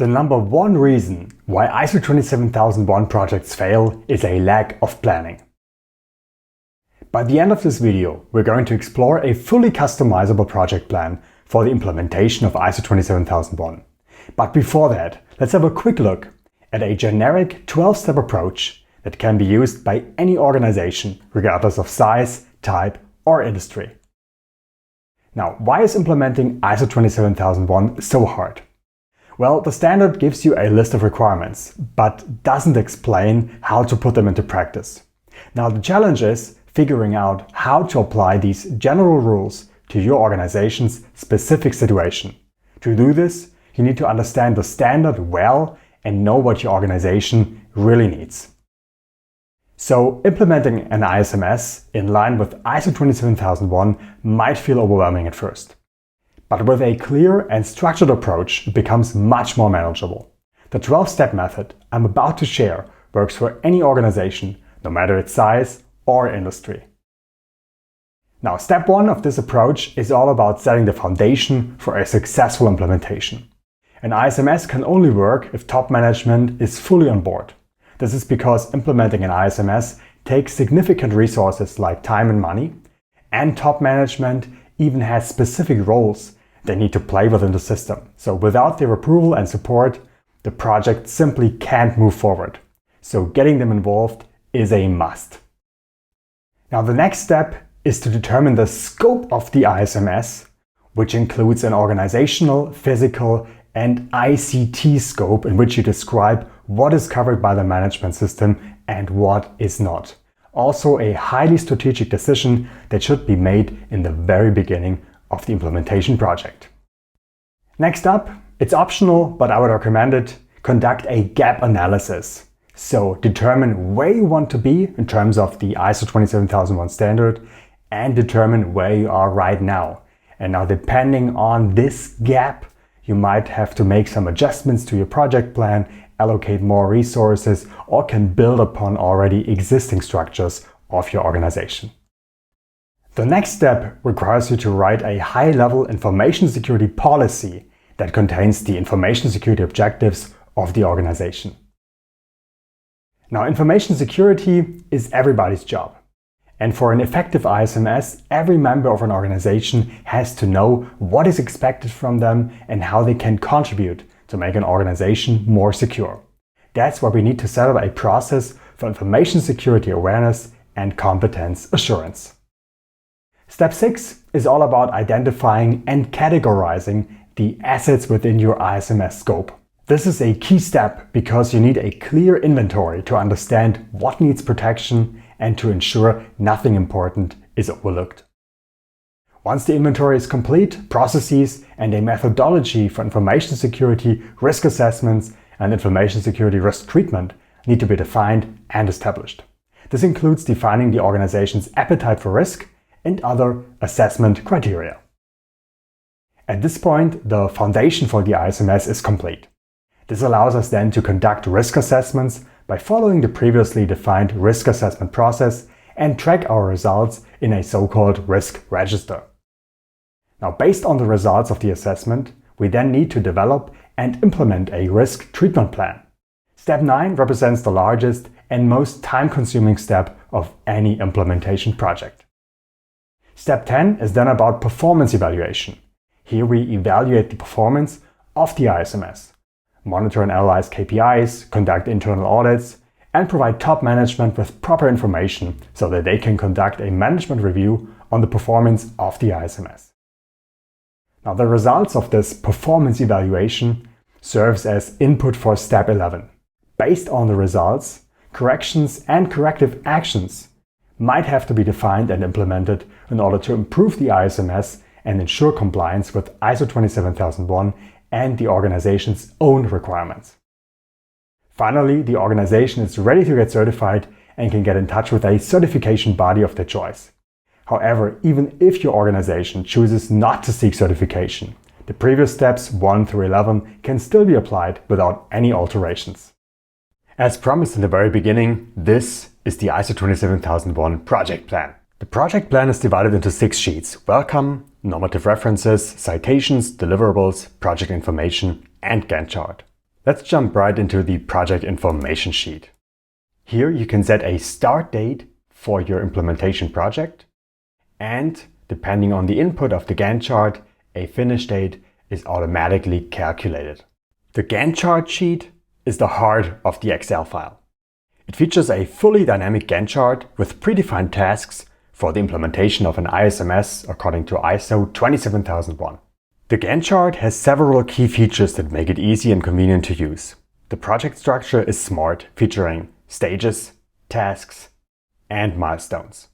The number one reason why ISO 27001 projects fail is a lack of planning. By the end of this video, we're going to explore a fully customizable project plan for the implementation of ISO 27001. But before that, let's have a quick look at a generic 12-step approach that can be used by any organization, regardless of size, type, or industry. Now, why is implementing ISO 27001 so hard? Well, the standard gives you a list of requirements, but doesn't explain how to put them into practice. Now, the challenge is figuring out how to apply these general rules to your organization's specific situation. To do this, you need to understand the standard well and know what your organization really needs. So, implementing an ISMS in line with ISO 27001 might feel overwhelming at first. But with a clear and structured approach, it becomes much more manageable. The 12-step method I'm about to share works for any organization, no matter its size or industry. Now, step one of this approach is all about setting the foundation for a successful implementation. An ISMS can only work if top management is fully on board. This is because implementing an ISMS takes significant resources like time and money, and top management even has specific roles they need to play within the system. So without their approval and support, the project simply can't move forward. So getting them involved is a must. Now, the next step is to determine the scope of the ISMS, which includes an organizational, physical, and ICT scope in which you describe what is covered by the management system and what is not. Also, a highly strategic decision that should be made in the very beginning of the implementation project. Next up, it's optional, but I would recommend it, conduct a gap analysis. So determine where you want to be in terms of the ISO 27001 standard and determine where you are right now. And now, depending on this gap, you might have to make some adjustments to your project plan, allocate more resources, or can build upon already existing structures of your organization. The next step requires you to write a high-level information security policy that contains the information security objectives of the organization. Now, information security is everybody's job. And for an effective ISMS, every member of an organization has to know what is expected from them and how they can contribute to make an organization more secure. That's why we need to set up a process for information security awareness and competence assurance. Step 6 is all about identifying and categorizing the assets within your ISMS scope. This is a key step because you need a clear inventory to understand what needs protection and to ensure nothing important is overlooked. Once the inventory is complete, processes and a methodology for information security risk assessments and information security risk treatment need to be defined and established. This includes defining the organization's appetite for risk and other assessment criteria. At this point, the foundation for the ISMS is complete. This allows us then to conduct risk assessments by following the previously defined risk assessment process and track our results in a so-called risk register. Now, based on the results of the assessment, we then need to develop and implement a risk treatment plan. Step 9 represents the largest and most time-consuming step of any implementation project. Step 10 is then about performance evaluation. Here we evaluate the performance of the ISMS, monitor and analyze KPIs, conduct internal audits, and provide top management with proper information so that they can conduct a management review on the performance of the ISMS. Now, the results of this performance evaluation serves as input for step 11. Based on the results, corrections and corrective actions might have to be defined and implemented in order to improve the ISMS and ensure compliance with ISO 27001 and the organization's own requirements. Finally, the organization is ready to get certified and can get in touch with a certification body of their choice. However, even if your organization chooses not to seek certification, the previous steps 1 through 11 can still be applied without any alterations. As promised in the very beginning, this is the ISO 27001 project plan. The project plan is divided into 6 sheets: welcome, normative references, citations, deliverables, project information, and Gantt chart. Let's jump right into the project information sheet. Here you can set a start date for your implementation project, and depending on the input of the Gantt chart, a finish date is automatically calculated. The Gantt chart sheet is the heart of the Excel file. It features a fully dynamic Gantt chart with predefined tasks for the implementation of an ISMS according to ISO 27001. The Gantt chart has several key features that make it easy and convenient to use. The project structure is smart, featuring stages, tasks, and milestones.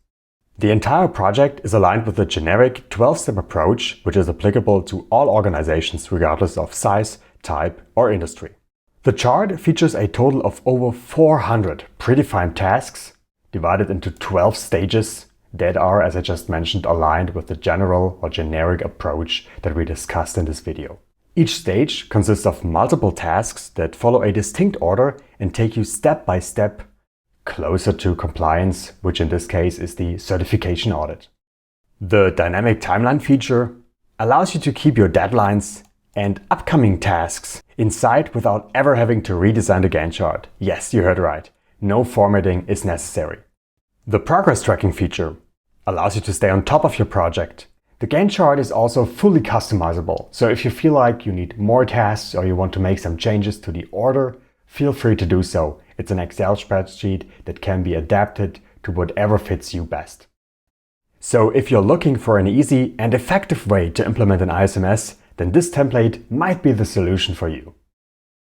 The entire project is aligned with the generic 12-step approach, which is applicable to all organizations regardless of size, type, or industry. The chart features a total of over 400 predefined tasks divided into 12 stages that are, as I just mentioned, aligned with the general or generic approach that we discussed in this video. Each stage consists of multiple tasks that follow a distinct order and take you step by step closer to compliance, which in this case is the certification audit. The dynamic timeline feature allows you to keep your deadlines and upcoming tasks in sight without ever having to redesign the Gantt chart. Yes, you heard right. No formatting is necessary. The progress tracking feature allows you to stay on top of your project. The Gantt chart is also fully customizable, so if you feel like you need more tasks or you want to make some changes to the order, feel free to do so. It's an Excel spreadsheet that can be adapted to whatever fits you best. So if you're looking for an easy and effective way to implement an ISMS, then this template might be the solution for you.